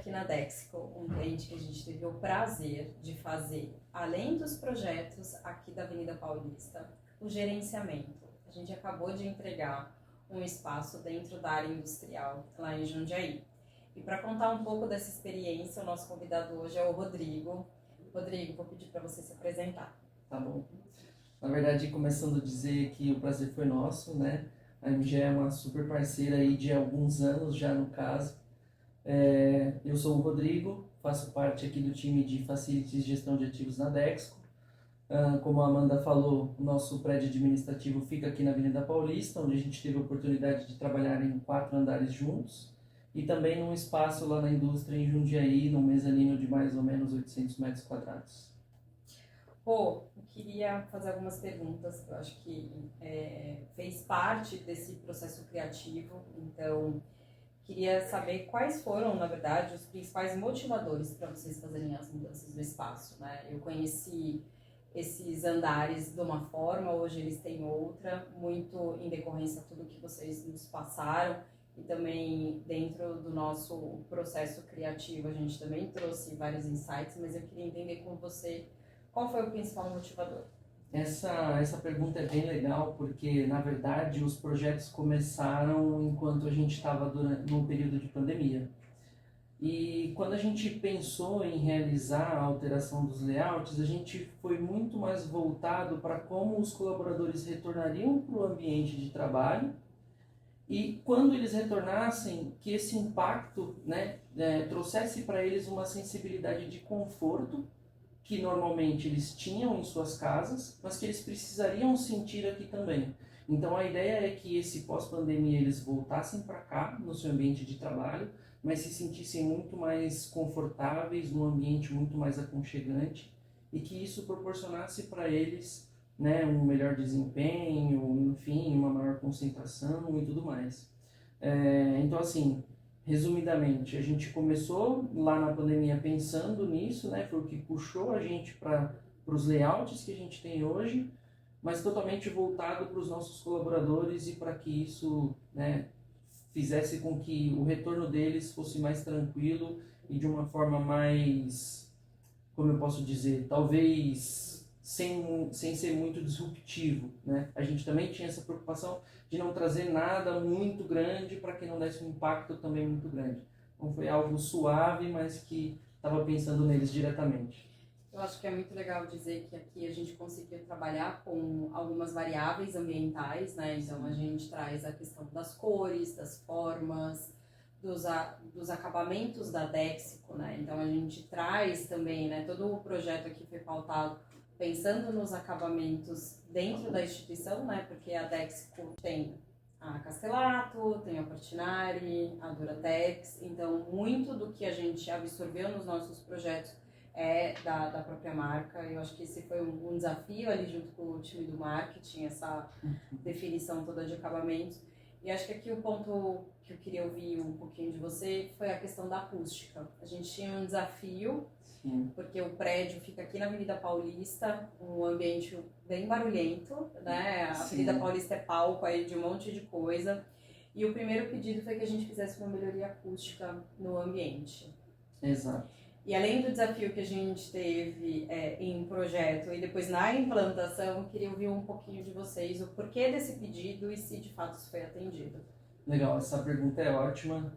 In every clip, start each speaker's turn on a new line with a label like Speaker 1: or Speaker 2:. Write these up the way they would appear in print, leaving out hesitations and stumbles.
Speaker 1: aqui na Dexco, um cliente que a gente teve o prazer de fazer, além dos projetos aqui da Avenida Paulista, o gerenciamento. A gente acabou de entregar um espaço dentro da área industrial, lá em Jundiaí. E para contar um pouco dessa experiência, o nosso convidado hoje é o Rodrigo. Rodrigo, vou pedir para você se apresentar.
Speaker 2: Tá bom. Na verdade, começando a dizer que o prazer foi nosso, né? A MG é uma super parceira aí de alguns anos já, no caso. Eu sou o Rodrigo, faço parte aqui do time de Facilities e Gestão de Ativos na Dexco. Como a Amanda falou, o nosso prédio administrativo fica aqui na Avenida Paulista, onde a gente teve a oportunidade de trabalhar em 4 andares juntos. E também num espaço lá na indústria em Jundiaí, num mezanino de mais ou menos 800 metros quadrados.
Speaker 1: Pô, eu queria fazer algumas perguntas que eu acho que fez parte desse processo criativo. Então, queria saber quais foram, na verdade, os principais motivadores para vocês fazerem as mudanças do espaço, né? Eu conheci esses andares de uma forma, hoje eles têm outra, muito em decorrência de tudo que vocês nos passaram. E também dentro do nosso processo criativo a gente também trouxe vários insights, mas eu queria entender com você qual foi o principal motivador.
Speaker 2: Essa pergunta é bem legal porque, na verdade, os projetos começaram enquanto a gente estava no período de pandemia. E quando a gente pensou em realizar a alteração dos layouts, a gente foi muito mais voltado para como os colaboradores retornariam para o ambiente de trabalho e quando eles retornassem, que esse impacto, né, trouxesse para eles uma sensibilidade de conforto que normalmente eles tinham em suas casas, mas que eles precisariam sentir aqui também. Então a ideia é que esse pós-pandemia eles voltassem para cá, no seu ambiente de trabalho, mas se sentissem muito mais confortáveis, num ambiente muito mais aconchegante, e que isso proporcionasse para eles, né, um melhor desempenho, enfim, uma maior concentração e tudo mais. Então assim, resumidamente, a gente começou lá na pandemia pensando nisso, né? Foi o que puxou a gente para os layouts que a gente tem hoje, mas totalmente voltado para os nossos colaboradores e para que isso, né, fizesse com que o retorno deles fosse mais tranquilo e de uma forma mais, como eu posso dizer, talvez sem ser muito disruptivo, né? A gente também tinha essa preocupação de não trazer nada muito grande para que não desse um impacto também muito grande. Então foi algo suave, mas que estava pensando neles diretamente.
Speaker 1: Eu acho que é muito legal dizer que aqui a gente conseguiu trabalhar com algumas variáveis ambientais, né? Então a gente traz a questão das cores, das formas, dos acabamentos da Dexco, né? Então a gente traz também, né? Todo o projeto aqui foi pautado pensando nos acabamentos dentro da instituição, né? Porque a Dexco tem a Castellato, tem a Portinari, a Duratex. Então muito do que a gente absorveu nos nossos projetos da própria marca. Eu acho que esse foi um desafio ali junto com o time do marketing, essa definição toda de acabamentos. E acho que aqui o ponto que eu queria ouvir um pouquinho de você foi a questão da acústica. A gente tinha um desafio, porque o prédio fica aqui na Avenida Paulista, um ambiente bem barulhento, né? A Avenida Paulista é palco aí de um monte de coisa. E o primeiro pedido foi que a gente fizesse uma melhoria acústica no ambiente.
Speaker 2: Exato.
Speaker 1: E além do desafio que a gente teve em projeto e depois na implantação, eu queria ouvir um pouquinho de vocês, o porquê desse pedido e se de fato isso foi atendido.
Speaker 2: Legal, essa pergunta é ótima.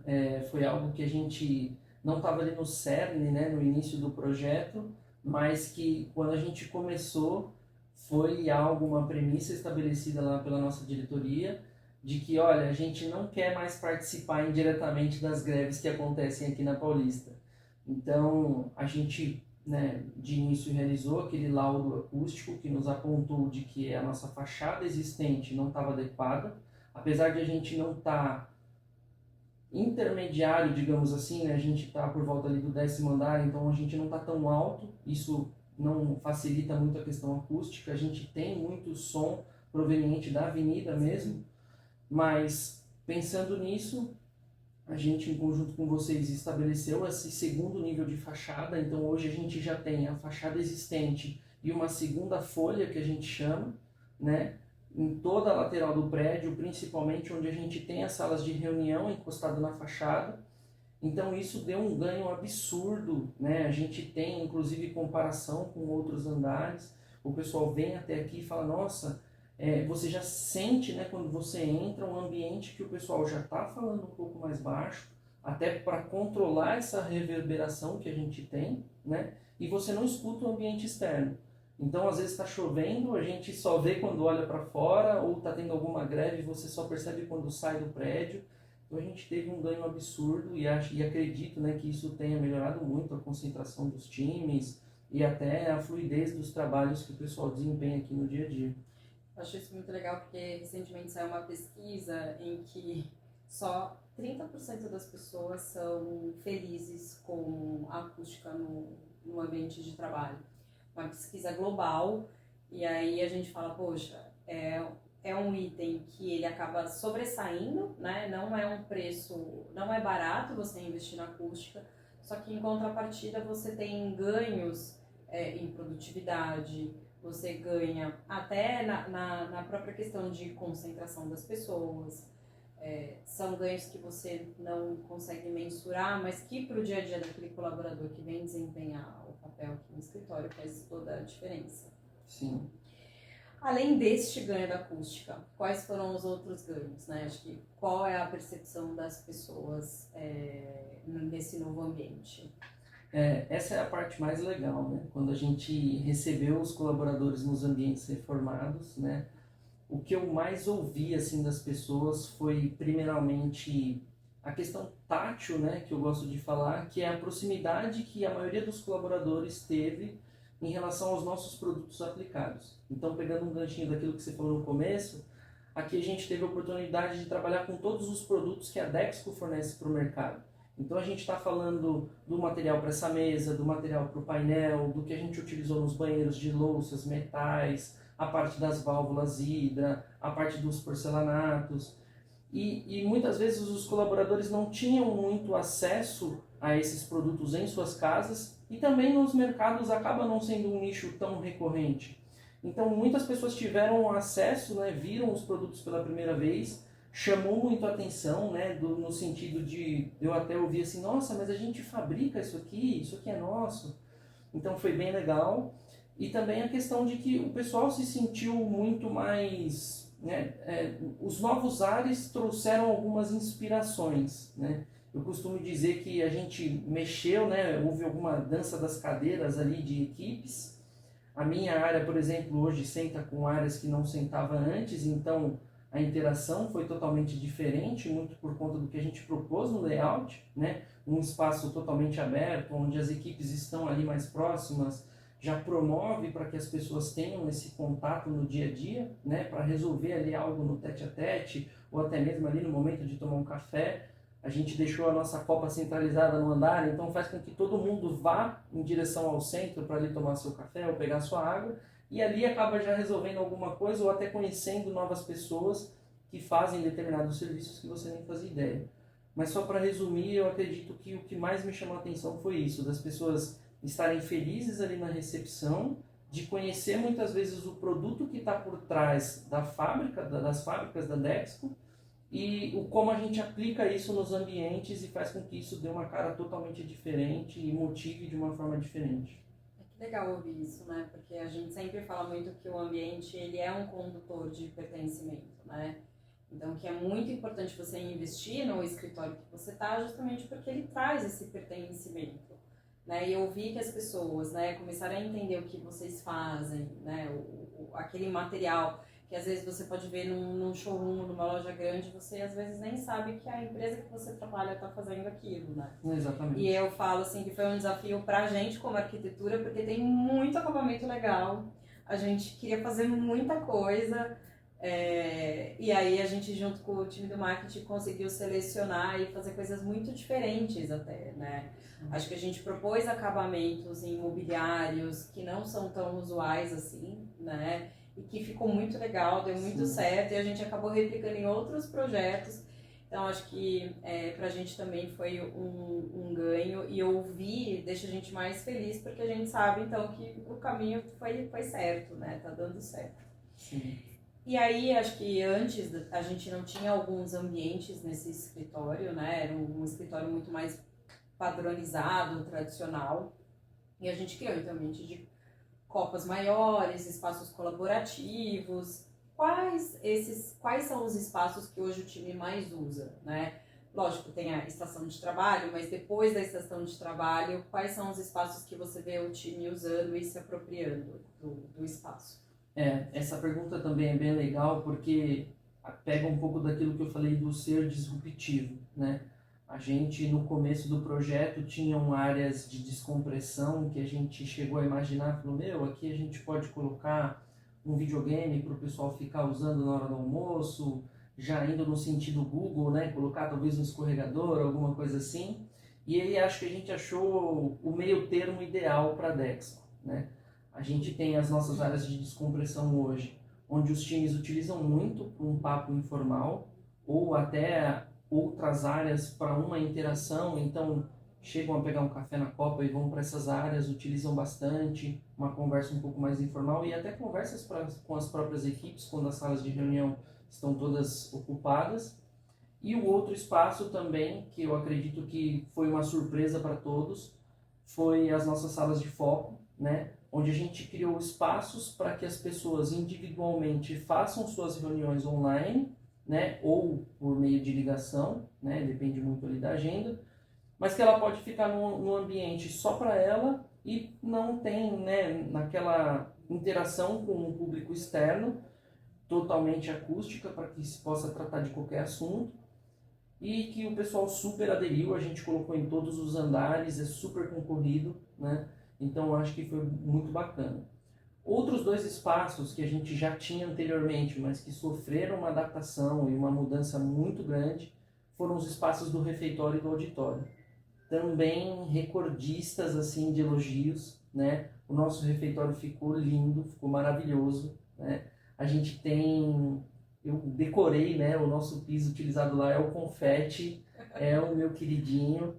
Speaker 2: Foi algo que a gente não estava ali no cerne, né, no início do projeto, mas que quando a gente começou foi uma premissa estabelecida lá pela nossa diretoria, de que, olha, a gente não quer mais participar indiretamente das greves que acontecem aqui na Paulista. Então, a gente, né, de início realizou aquele laudo acústico que nos apontou de que a nossa fachada existente não estava adequada, apesar de a gente não estar intermediário, digamos assim, né, a gente está por volta ali do 10º andar, então a gente não está tão alto, isso não facilita muito a questão acústica, a gente tem muito som proveniente da avenida mesmo, mas pensando nisso, a gente, em conjunto com vocês, estabeleceu esse segundo nível de fachada. Então hoje a gente já tem a fachada existente e uma segunda folha, que a gente chama, né, em toda a lateral do prédio, principalmente onde a gente tem as salas de reunião encostado na fachada. Então isso deu um ganho absurdo, né? A gente tem inclusive comparação com outros andares, o pessoal vem até aqui e fala, nossa, você já sente, né, quando você entra, um ambiente que o pessoal já está falando um pouco mais baixo, até para controlar essa reverberação que a gente tem, né? E você não escuta o ambiente externo. Então, às vezes está chovendo, a gente só vê quando olha para fora, ou está tendo alguma greve, você só percebe quando sai do prédio. Então, a gente teve um ganho absurdo e acredito, né, que isso tenha melhorado muito a concentração dos times e até a fluidez dos trabalhos que o pessoal desempenha aqui no dia a dia.
Speaker 1: Eu acho isso muito legal porque recentemente saiu uma pesquisa em que só 30% das pessoas são felizes com a acústica no ambiente de trabalho. Uma pesquisa global, e aí a gente fala, poxa, é um item que ele acaba sobressaindo, né? Não é um preço, não é barato você investir na acústica, só que em contrapartida você tem ganhos em produtividade, você ganha até na própria questão de concentração das pessoas. São ganhos que você não consegue mensurar, mas que para o dia a dia daquele colaborador que vem desempenhar o papel aqui no escritório faz toda a diferença.
Speaker 2: Sim.
Speaker 1: Além deste ganho da acústica, quais foram os outros ganhos, né? Acho que qual é a percepção das pessoas nesse novo ambiente?
Speaker 2: Essa é a parte mais legal, né? Quando a gente recebeu os colaboradores nos ambientes reformados, né? O que eu mais ouvi assim das pessoas foi primeiramente a questão tátil, né, que eu gosto de falar, que é a proximidade que a maioria dos colaboradores teve em relação aos nossos produtos aplicados. Então, pegando um ganchinho daquilo que você falou no começo, aqui a gente teve a oportunidade de trabalhar com todos os produtos que a Dexco fornece para o mercado. Então a gente está falando do material para essa mesa, do material para o painel, do que a gente utilizou nos banheiros de louças, metais, a parte das válvulas hidra, a parte dos porcelanatos. E muitas vezes os colaboradores não tinham muito acesso a esses produtos em suas casas e também nos mercados acaba não sendo um nicho tão recorrente. Então muitas pessoas tiveram acesso, né, viram os produtos pela primeira vez, chamou muito a atenção, né, no sentido de eu até ouvir assim, nossa, mas a gente fabrica isso aqui é nosso. Então foi bem legal. E também a questão de que o pessoal se sentiu muito mais, né, os novos ares trouxeram algumas inspirações, né? Eu costumo dizer que a gente mexeu, né, houve alguma dança das cadeiras ali de equipes. A minha área, por exemplo, hoje senta com áreas que não sentava antes, então a interação foi totalmente diferente, muito por conta do que a gente propôs no layout, né? Um espaço totalmente aberto, onde as equipes estão ali mais próximas, já promove para que as pessoas tenham esse contato no dia a dia, né? Para resolver ali algo no tete-a-tete, ou até mesmo ali no momento de tomar um café. A gente deixou a nossa copa centralizada no andar, então faz com que todo mundo vá em direção ao centro para ali tomar seu café ou pegar sua água, e ali acaba já resolvendo alguma coisa ou até conhecendo novas pessoas que fazem determinados serviços que você nem fazia ideia. Mas só para resumir, eu acredito que o que mais me chamou a atenção foi isso, das pessoas estarem felizes ali na recepção, de conhecer muitas vezes o produto que está por trás da fábrica, das fábricas da Dexco, e como a gente aplica isso nos ambientes e faz com que isso dê uma cara totalmente diferente e motive de uma forma diferente.
Speaker 1: Que legal ouvir isso, né? Porque a gente sempre fala muito que o ambiente ele é um condutor de pertencimento, né? Então, que é muito importante você investir no escritório que você está, justamente porque ele traz esse pertencimento, né? E eu vi que as pessoas, né, começaram a entender o que vocês fazem, né? Aquele material que às vezes você pode ver num showroom, numa loja grande, você às vezes nem sabe que a empresa que você trabalha está fazendo aquilo, né?
Speaker 2: Exatamente.
Speaker 1: E eu falo assim que foi um desafio pra gente como arquitetura, porque tem muito acabamento legal, a gente queria fazer muita coisa, e aí a gente junto com o time do marketing conseguiu selecionar e fazer coisas muito diferentes até, né? Acho que a gente propôs acabamentos em mobiliários que não são tão usuais assim, né? E que ficou muito legal, deu muito certo, e a gente acabou replicando em outros projetos. Então, acho que pra gente também foi um ganho, e ouvir deixa a gente mais feliz, porque a gente sabe, então, que o caminho foi certo, né? Tá dando certo.
Speaker 2: Sim.
Speaker 1: E aí, acho que antes a gente não tinha alguns ambientes nesse escritório, né? Era um escritório muito mais padronizado, tradicional, e a gente criou então um ambiente de copas maiores, espaços colaborativos. Quais são os espaços que hoje o time mais usa, né? Lógico, tem a estação de trabalho, mas depois da estação de trabalho, quais são os espaços que você vê o time usando e se apropriando do espaço?
Speaker 2: Essa pergunta também é bem legal porque pega um pouco daquilo que eu falei do ser disruptivo, né? A gente, no começo do projeto, tinham áreas de descompressão que a gente chegou a imaginar, falou, aqui a gente pode colocar um videogame para o pessoal ficar usando na hora do almoço, já indo no sentido Google, né? Colocar talvez um escorregador, alguma coisa assim. E aí acho que a gente achou o meio termo ideal para a Dexco, né? A gente tem as nossas áreas de descompressão hoje, onde os times utilizam muito para um papo informal, ou até outras áreas para uma interação, então chegam a pegar um café na copa e vão para essas áreas, utilizam bastante, uma conversa um pouco mais informal e até conversas com as próprias equipes, quando as salas de reunião estão todas ocupadas. E o outro espaço também, que eu acredito que foi uma surpresa para todos, foi as nossas salas de foco, né? Onde a gente criou espaços para que as pessoas individualmente façam suas reuniões online, né? Ou por meio de ligação, né? Depende muito ali da agenda, mas que ela pode ficar num ambiente só para ela e não tem, né, naquela interação com o público externo, totalmente acústica para que se possa tratar de qualquer assunto e que o pessoal super aderiu, a gente colocou em todos os andares, é super concorrido, né? Então acho que foi muito bacana. Outros dois espaços que a gente já tinha anteriormente, mas que sofreram uma adaptação e uma mudança muito grande, foram os espaços do refeitório e do auditório. Também recordistas assim de elogios, né? O nosso refeitório ficou lindo, ficou maravilhoso, né? A gente tem, eu decorei, né? O nosso piso utilizado lá é o confete, é o meu queridinho.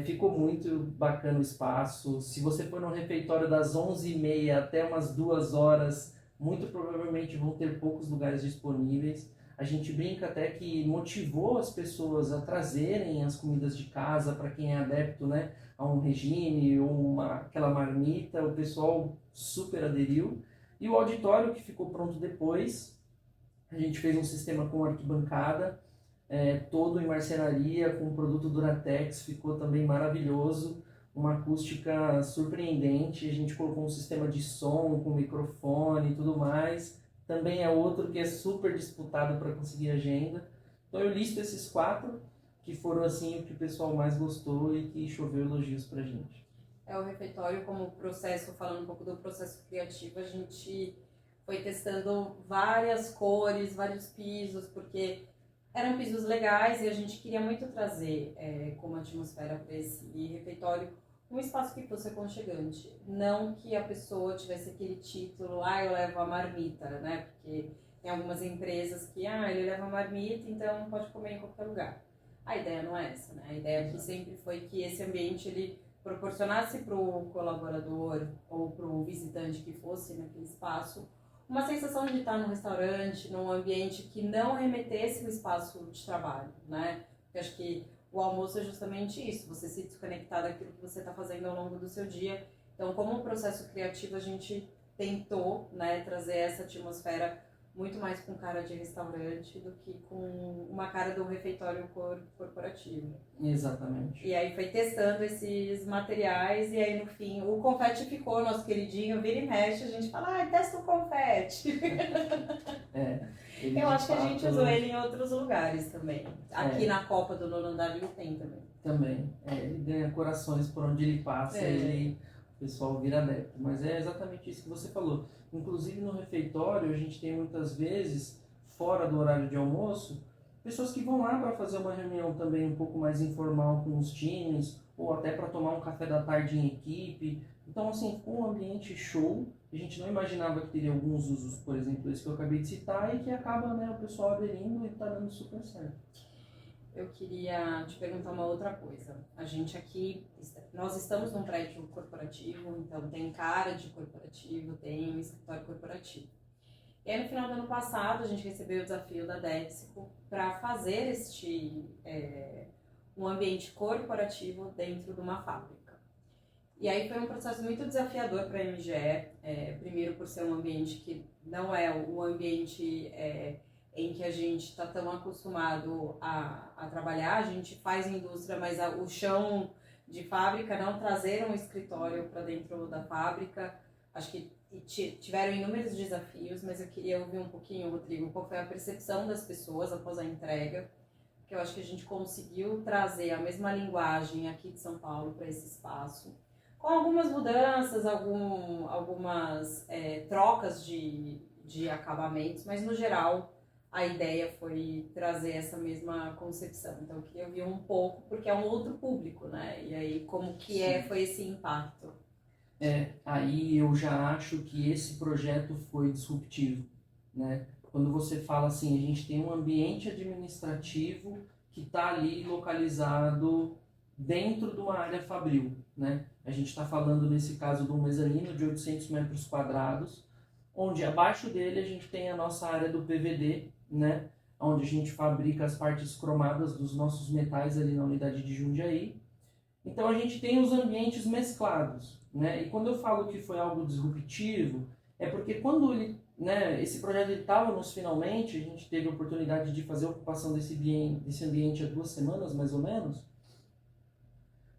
Speaker 2: Ficou muito bacana o espaço. Se você for no refeitório das 11h30 até umas 2 horas, muito provavelmente vão ter poucos lugares disponíveis. A gente brinca até que motivou as pessoas a trazerem as comidas de casa para quem é adepto, né, a um regime ou aquela marmita. O pessoal super aderiu. E o auditório que ficou pronto depois, a gente fez um sistema com arquibancada, todo em marcenaria, com produto Duratex, ficou também maravilhoso, uma acústica surpreendente, a gente colocou um sistema de som com microfone e tudo mais, também é outro que é super disputado para conseguir agenda. Então eu listo esses 4 que foram assim o que o pessoal mais gostou e que choveu elogios pra gente.
Speaker 1: O refeitório como processo, falando um pouco do processo criativo, a gente foi testando várias cores, vários pisos, porque eram pisos legais e a gente queria muito trazer como atmosfera para esse refeitório um espaço que fosse aconchegante. Não que a pessoa tivesse aquele título, eu levo a marmita, né? Porque tem algumas empresas que, ele leva a marmita, então pode comer em qualquer lugar. A ideia não é essa, né? A ideia aqui sempre foi que esse ambiente ele proporcionasse para o colaborador ou para o visitante que fosse naquele espaço uma sensação de estar num restaurante, num ambiente que não remetesse o espaço de trabalho, né? Porque acho que o almoço é justamente isso, você se desconectar daquilo que você está fazendo ao longo do seu dia. Então, como processo criativo, a gente tentou, né, trazer essa atmosfera muito mais com cara de restaurante do que com uma cara do refeitório corporativo.
Speaker 2: Exatamente.
Speaker 1: E aí foi testando esses materiais e aí no fim o confete ficou, nosso queridinho, vira e mexe, a gente fala, testa o confete. Eu acho que a gente usou ele em outros lugares também. Aqui na Copa do Nono Andar ele tem também.
Speaker 2: Também. Ele ganha corações por onde ele passa, o pessoal vira adepto. Mas é exatamente isso que você falou. Inclusive no refeitório, a gente tem muitas vezes, fora do horário de almoço, pessoas que vão lá para fazer uma reunião também um pouco mais informal com os times, ou até para tomar um café da tarde em equipe. Então, assim, ficou um ambiente show. A gente não imaginava que teria alguns usos, por exemplo, esse que eu acabei de citar, e que acaba, né, o pessoal aderindo e está dando super certo.
Speaker 1: Eu queria te perguntar uma outra coisa. A gente aqui, nós estamos num prédio corporativo, então tem cara de corporativo, tem um escritório corporativo. E aí no final do ano passado a gente recebeu o desafio da Dexco para fazer um ambiente corporativo dentro de uma fábrica. E aí foi um processo muito desafiador para a MGE, primeiro por ser um ambiente que não é o ambiente em que a gente está tão acostumado a trabalhar. A gente faz indústria, mas o chão de fábrica, não trazer um escritório para dentro da fábrica. Acho que tiveram inúmeros desafios, mas eu queria ouvir um pouquinho, Rodrigo, qual foi a percepção das pessoas após a entrega, porque eu acho que a gente conseguiu trazer a mesma linguagem aqui de São Paulo para esse espaço, com algumas mudanças, algumas trocas de acabamentos, mas no geral a ideia foi trazer essa mesma concepção. Então eu queria ouvir um pouco, porque é um outro público, né? E aí como que foi esse impacto?
Speaker 2: Aí eu já acho que esse projeto foi disruptivo, né? Quando você fala assim, a gente tem um ambiente administrativo que está ali localizado dentro de uma área fabril, né? A gente está falando nesse caso de um mezanino de 800 metros quadrados, onde abaixo dele a gente tem a nossa área do PVD, né? Onde a gente fabrica as partes cromadas dos nossos metais ali na unidade de Jundiaí. Então a gente tem os ambientes mesclados, né? E quando eu falo que foi algo disruptivo, é porque quando esse projeto estava nos finalmente, a gente teve a oportunidade de fazer a ocupação desse ambiente há 2 semanas, mais ou menos.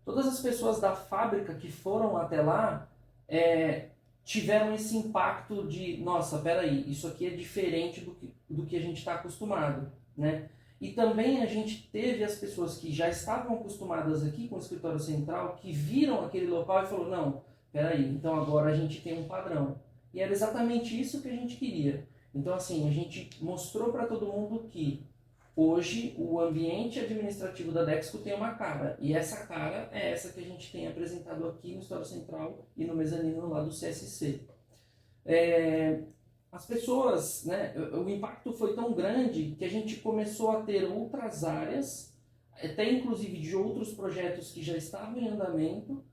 Speaker 2: Todas as pessoas da fábrica que foram até lá tiveram esse impacto de, nossa, peraí, isso aqui é diferente do que a gente está acostumado, né? E também a gente teve as pessoas que já estavam acostumadas aqui com o escritório central, que viram aquele local e falaram, não, peraí, então agora a gente tem um padrão. E era exatamente isso que a gente queria. Então, assim, a gente mostrou para todo mundo que hoje o ambiente administrativo da Dexco tem uma cara. E essa cara é essa que a gente tem apresentado aqui no escritório central e no mezanino lá do CSC. As pessoas, né, o impacto foi tão grande que a gente começou a ter outras áreas, até inclusive de outros projetos que já estavam em andamento,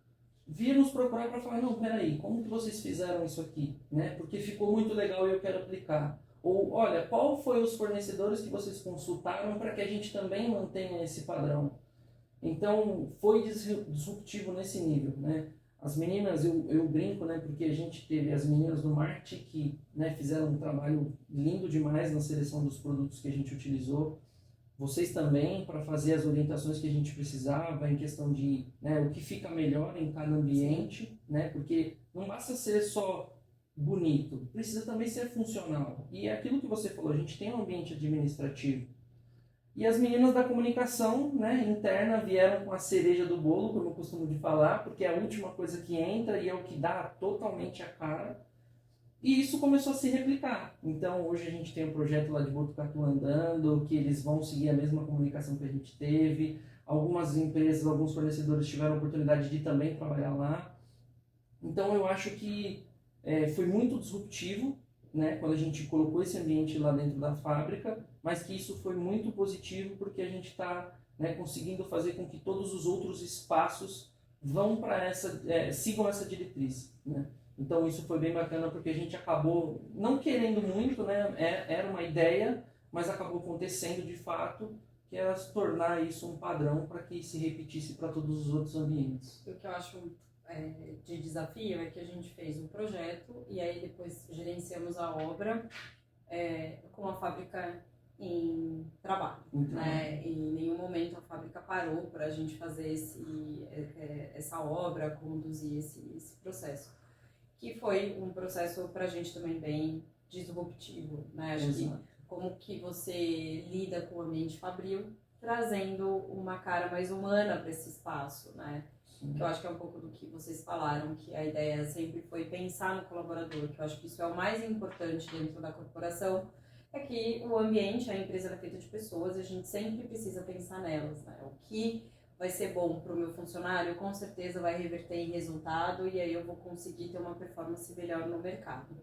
Speaker 2: vir nos procurar para falar, não, peraí, como que vocês fizeram isso aqui? Né? Porque ficou muito legal e eu quero aplicar. Ou, olha, qual foi os fornecedores que vocês consultaram para que a gente também mantenha esse padrão? Então, foi disruptivo nesse nível, né? As meninas, eu brinco, né, porque a gente teve as meninas do marketing que, né, fizeram um trabalho lindo demais na seleção dos produtos que a gente utilizou. Vocês também, para fazer as orientações que a gente precisava em questão de, né, o que fica melhor em cada ambiente, né, porque não basta ser só bonito, precisa também ser funcional. E é aquilo que você falou, a gente tem um ambiente administrativo. E as meninas da comunicação, né, interna vieram com a cereja do bolo, como eu costumo de falar, porque é a última coisa que entra e é o que dá totalmente a cara. E isso começou a se replicar. Então, hoje a gente tem um projeto lá de Botucatu andando, que eles vão seguir a mesma comunicação que a gente teve. Algumas empresas, alguns fornecedores tiveram a oportunidade de também trabalhar lá. Então, eu acho que foi muito disruptivo, né, quando a gente colocou esse ambiente lá dentro da fábrica, mas que isso foi muito positivo porque a gente está, né, conseguindo fazer com que todos os outros espaços vão para sigam essa diretriz, né? Então isso foi bem bacana porque a gente acabou não querendo muito, né, era uma ideia, mas acabou acontecendo de fato, que era se tornar isso um padrão para que se repetisse para todos os outros ambientes.
Speaker 1: O que eu acho de desafio é que a gente fez um projeto e aí depois gerenciamos a obra com a fábrica em trabalho, né? E em nenhum momento a fábrica parou para a gente fazer essa obra, conduzir esse processo, que foi um processo para a gente também bem disruptivo, né? Acho que como que você lida com o ambiente fabril, trazendo uma cara mais humana para esse espaço, né? Que eu acho que é um pouco do que vocês falaram, que a ideia sempre foi pensar no colaborador, que eu acho que isso é o mais importante dentro da corporação, é que o ambiente, a empresa é feita de pessoas e a gente sempre precisa pensar nelas, né? O que vai ser bom para o meu funcionário, com certeza vai reverter em resultado e aí eu vou conseguir ter uma performance melhor no mercado.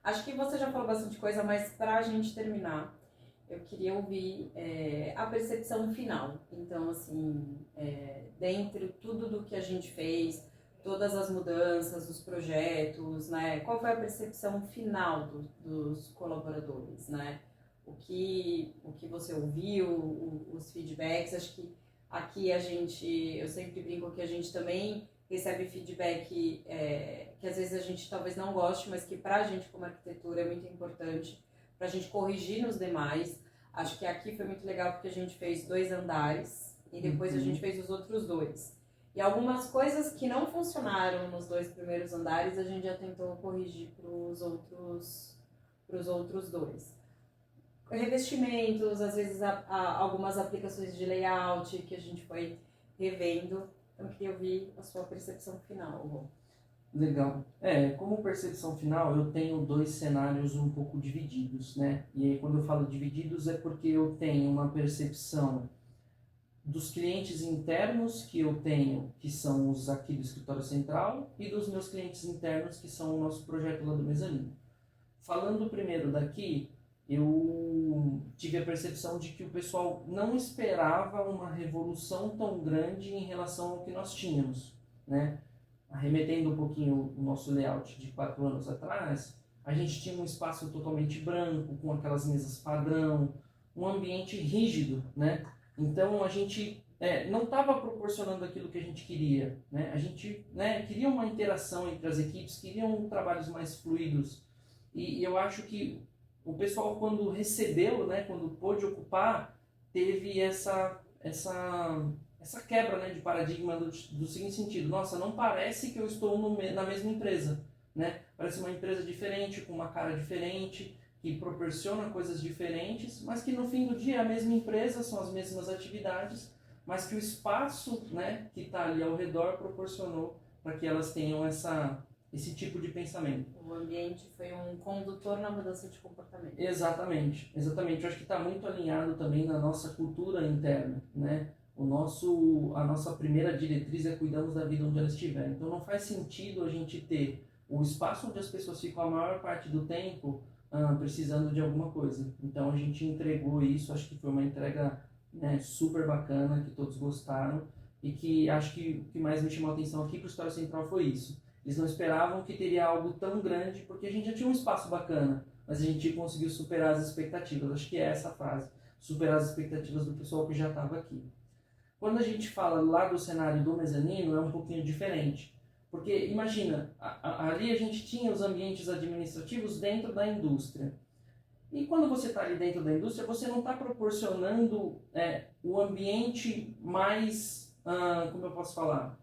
Speaker 1: Acho que você já falou bastante coisa, mas para a gente terminar, eu queria ouvir a percepção final. Então, assim, dentro tudo do que a gente fez, todas as mudanças, os projetos, né? Qual foi a percepção final dos colaboradores, né? O que você ouviu, os feedbacks, acho que Aqui eu sempre brinco que a gente também recebe feedback que às vezes a gente talvez não goste, mas que pra gente como arquitetura é muito importante, pra gente corrigir nos demais. Acho que aqui foi muito legal porque a gente fez 2 andares e depois a gente fez os outros 2. E algumas coisas que não funcionaram nos 2 primeiros andares, a gente já tentou corrigir para os outros 2. Revestimentos, às vezes algumas aplicações de layout que a gente foi revendo. Então, eu queria ouvir a sua percepção final, Rô.
Speaker 2: Legal. Como percepção final, eu tenho 2 cenários um pouco divididos, né? E aí, quando eu falo divididos, é porque eu tenho uma percepção dos clientes internos que eu tenho, que são os aqui do escritório central, e dos meus clientes internos, que são o nosso projeto lá do mezanino. Falando primeiro daqui, eu tive a percepção de que o pessoal não esperava uma revolução tão grande em relação ao que nós tínhamos, né? Arremetendo um pouquinho o nosso layout de 4 anos atrás, a gente tinha um espaço totalmente branco, com aquelas mesas padrão, um ambiente rígido, né? Então a gente não estava proporcionando aquilo que a gente queria, né? A gente queria uma interação entre as equipes, queriam trabalhos mais fluidos, e eu acho que o pessoal, quando recebeu, né, quando pôde ocupar, teve essa quebra, né, de paradigma do seguinte sentido: nossa, não parece que eu estou na mesma empresa, né? Parece uma empresa diferente, com uma cara diferente, que proporciona coisas diferentes, mas que no fim do dia é a mesma empresa, são as mesmas atividades, mas que o espaço, né, que está ali ao redor proporcionou para que elas tenham esse tipo de pensamento.
Speaker 1: O ambiente foi um condutor na mudança de comportamento.
Speaker 2: Exatamente. Eu acho que está muito alinhado também na nossa cultura interna, né? A nossa primeira diretriz é cuidamos da vida onde ela estiver. Então não faz sentido a gente ter o espaço onde as pessoas ficam a maior parte do tempo precisando de alguma coisa. Então a gente entregou isso, acho que foi uma entrega, né, super bacana, que todos gostaram, e que acho que o que mais me chamou a atenção aqui para o Escritório Central foi isso. Eles não esperavam que teria algo tão grande, porque a gente já tinha um espaço bacana, mas a gente conseguiu superar as expectativas. Acho que é essa a frase: superar as expectativas do pessoal que já estava aqui. Quando a gente fala lá do cenário do mezanino, é um pouquinho diferente. Porque, imagina, ali a gente tinha os ambientes administrativos dentro da indústria. E quando você está ali dentro da indústria, você não está proporcionando o ambiente mais, como eu posso falar,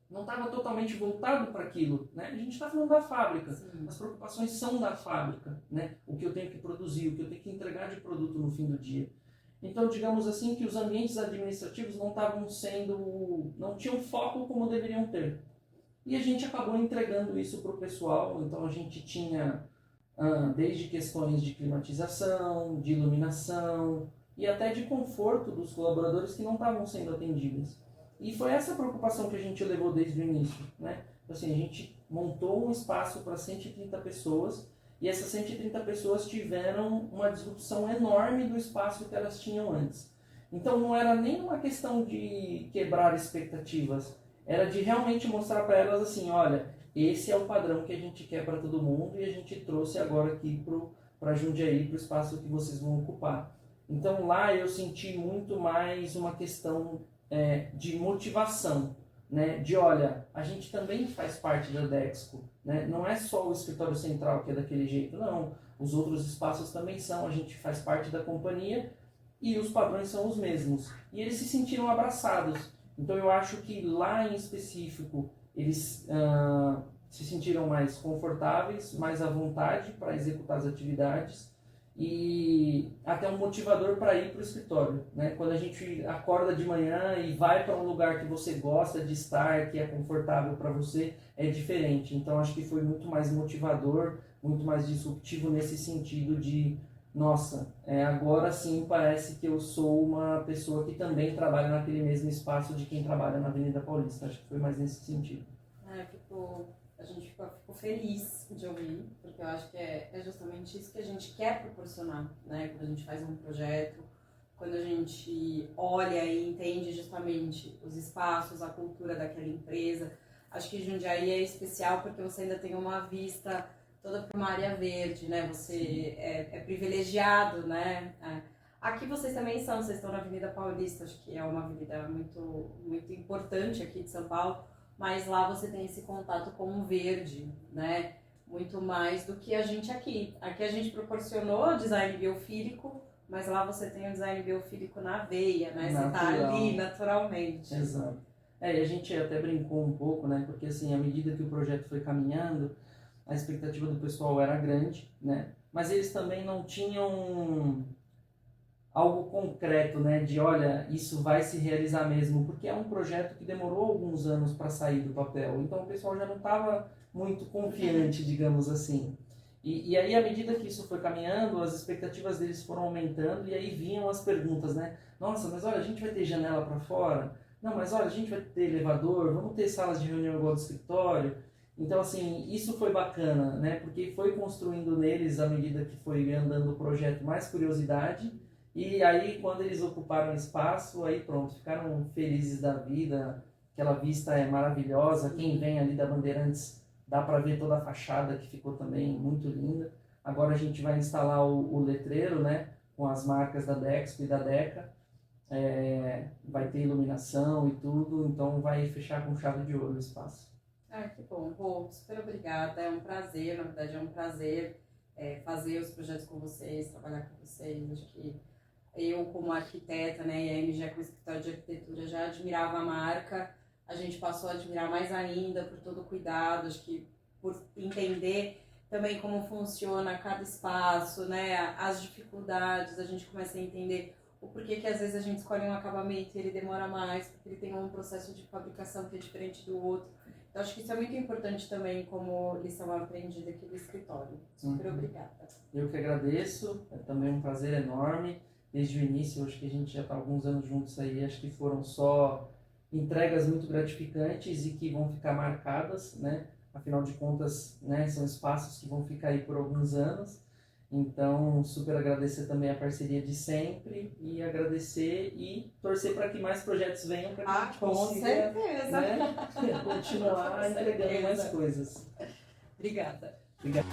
Speaker 2: não estava totalmente voltado para aquilo, né? A gente está falando da fábrica. Sim. As preocupações são da fábrica, né? O que eu tenho que produzir, o que eu tenho que entregar de produto no fim do dia. Então, digamos assim, que os ambientes administrativos não tinham foco como deveriam ter. E a gente acabou entregando isso para o pessoal. Então a gente tinha desde questões de climatização, de iluminação e até de conforto dos colaboradores que não estavam sendo atendidas. E foi essa preocupação que a gente levou desde o início, né? Assim, a gente montou um espaço para 130 pessoas e essas 130 pessoas tiveram uma disrupção enorme do espaço que elas tinham antes. Então não era nem uma questão de quebrar expectativas, era de realmente mostrar para elas assim: olha, esse é o padrão que a gente quer para todo mundo e a gente trouxe agora aqui para Jundiaí, para o espaço que vocês vão ocupar. Então lá eu senti muito mais uma questão de motivação, né? De olha, a gente também faz parte da Dexco, né? Não é só o escritório central que é daquele jeito, não. Os outros espaços também são, a gente faz parte da companhia e os padrões são os mesmos. E eles se sentiram abraçados. Então eu acho que lá em específico eles se sentiram mais confortáveis, mais à vontade para executar as atividades e até um motivador para ir para o escritório, né? Quando a gente acorda de manhã e vai para um lugar que você gosta de estar, que é confortável para você, é diferente. Então acho que foi muito mais motivador, muito mais disruptivo nesse sentido de: nossa, agora sim parece que eu sou uma pessoa que também trabalha naquele mesmo espaço de quem trabalha na Avenida Paulista. Acho que foi mais nesse sentido.
Speaker 1: A gente ficou feliz de ouvir, porque eu acho que é justamente isso que a gente quer proporcionar, né? Quando a gente faz um projeto, quando a gente olha e entende justamente os espaços, a cultura daquela empresa. Acho que Jundiaí é especial porque você ainda tem uma vista toda para uma área verde, né? Você é privilegiado, né? Aqui vocês também vocês estão na Avenida Paulista, acho que é uma avenida muito, muito importante aqui de São Paulo, mas lá você tem esse contato com o verde, né? Muito mais do que a gente aqui. Aqui a gente proporcionou design biofílico, mas lá você tem o design biofílico na veia, né? Você tá ali naturalmente.
Speaker 2: Exato. E a gente até brincou um pouco, né? Porque assim, à medida que o projeto foi caminhando, a expectativa do pessoal era grande, né? Mas eles também não tinham algo concreto, né? De, olha, isso vai se realizar mesmo, porque é um projeto que demorou alguns anos para sair do papel. Então o pessoal já não estava muito confiante, digamos assim. E aí, à medida que isso foi caminhando, as expectativas deles foram aumentando e aí vinham as perguntas, né? Nossa, mas olha, a gente vai ter janela para fora? Não, mas olha, a gente vai ter elevador? Vamos ter salas de reunião igual do escritório? Então, assim, isso foi bacana, né? Porque foi construindo neles, à medida que foi andando o projeto, mais curiosidade. E aí, quando eles ocuparam espaço, aí pronto, ficaram felizes da vida. Aquela vista é maravilhosa. Quem vem ali da Bandeirantes, dá para ver toda a fachada, que ficou também muito linda. Agora a gente vai instalar o letreiro, né? Com as marcas da Dexco e da Deca. Vai ter iluminação e tudo, então vai fechar com chave de ouro o espaço.
Speaker 1: Que bom. Rô, super obrigada. É um prazer, na verdade é um prazer fazer os projetos com vocês, trabalhar com vocês. Acho que eu, como arquiteta, né, e a MG como escritório de arquitetura, já admirava a marca. A gente passou a admirar mais ainda por todo o cuidado, acho que por entender também como funciona cada espaço, né, as dificuldades, a gente começa a entender o porquê que às vezes a gente escolhe um acabamento e ele demora mais, porque ele tem um processo de fabricação que é diferente do outro. Então acho que isso é muito importante também como lição aprendida aqui do escritório. Super obrigada.
Speaker 2: Eu que agradeço, é também um prazer enorme. Desde o início, acho que a gente já está há alguns anos juntos aí, acho que foram só entregas muito gratificantes e que vão ficar marcadas, né? Afinal de contas, né, são espaços que vão ficar aí por alguns anos. Então, super agradecer também a parceria de sempre e agradecer e torcer para que mais projetos venham para que a gente consiga,
Speaker 1: certeza.
Speaker 2: Né, continuar entregando mais coisas.
Speaker 1: Obrigada.
Speaker 2: Obrigado.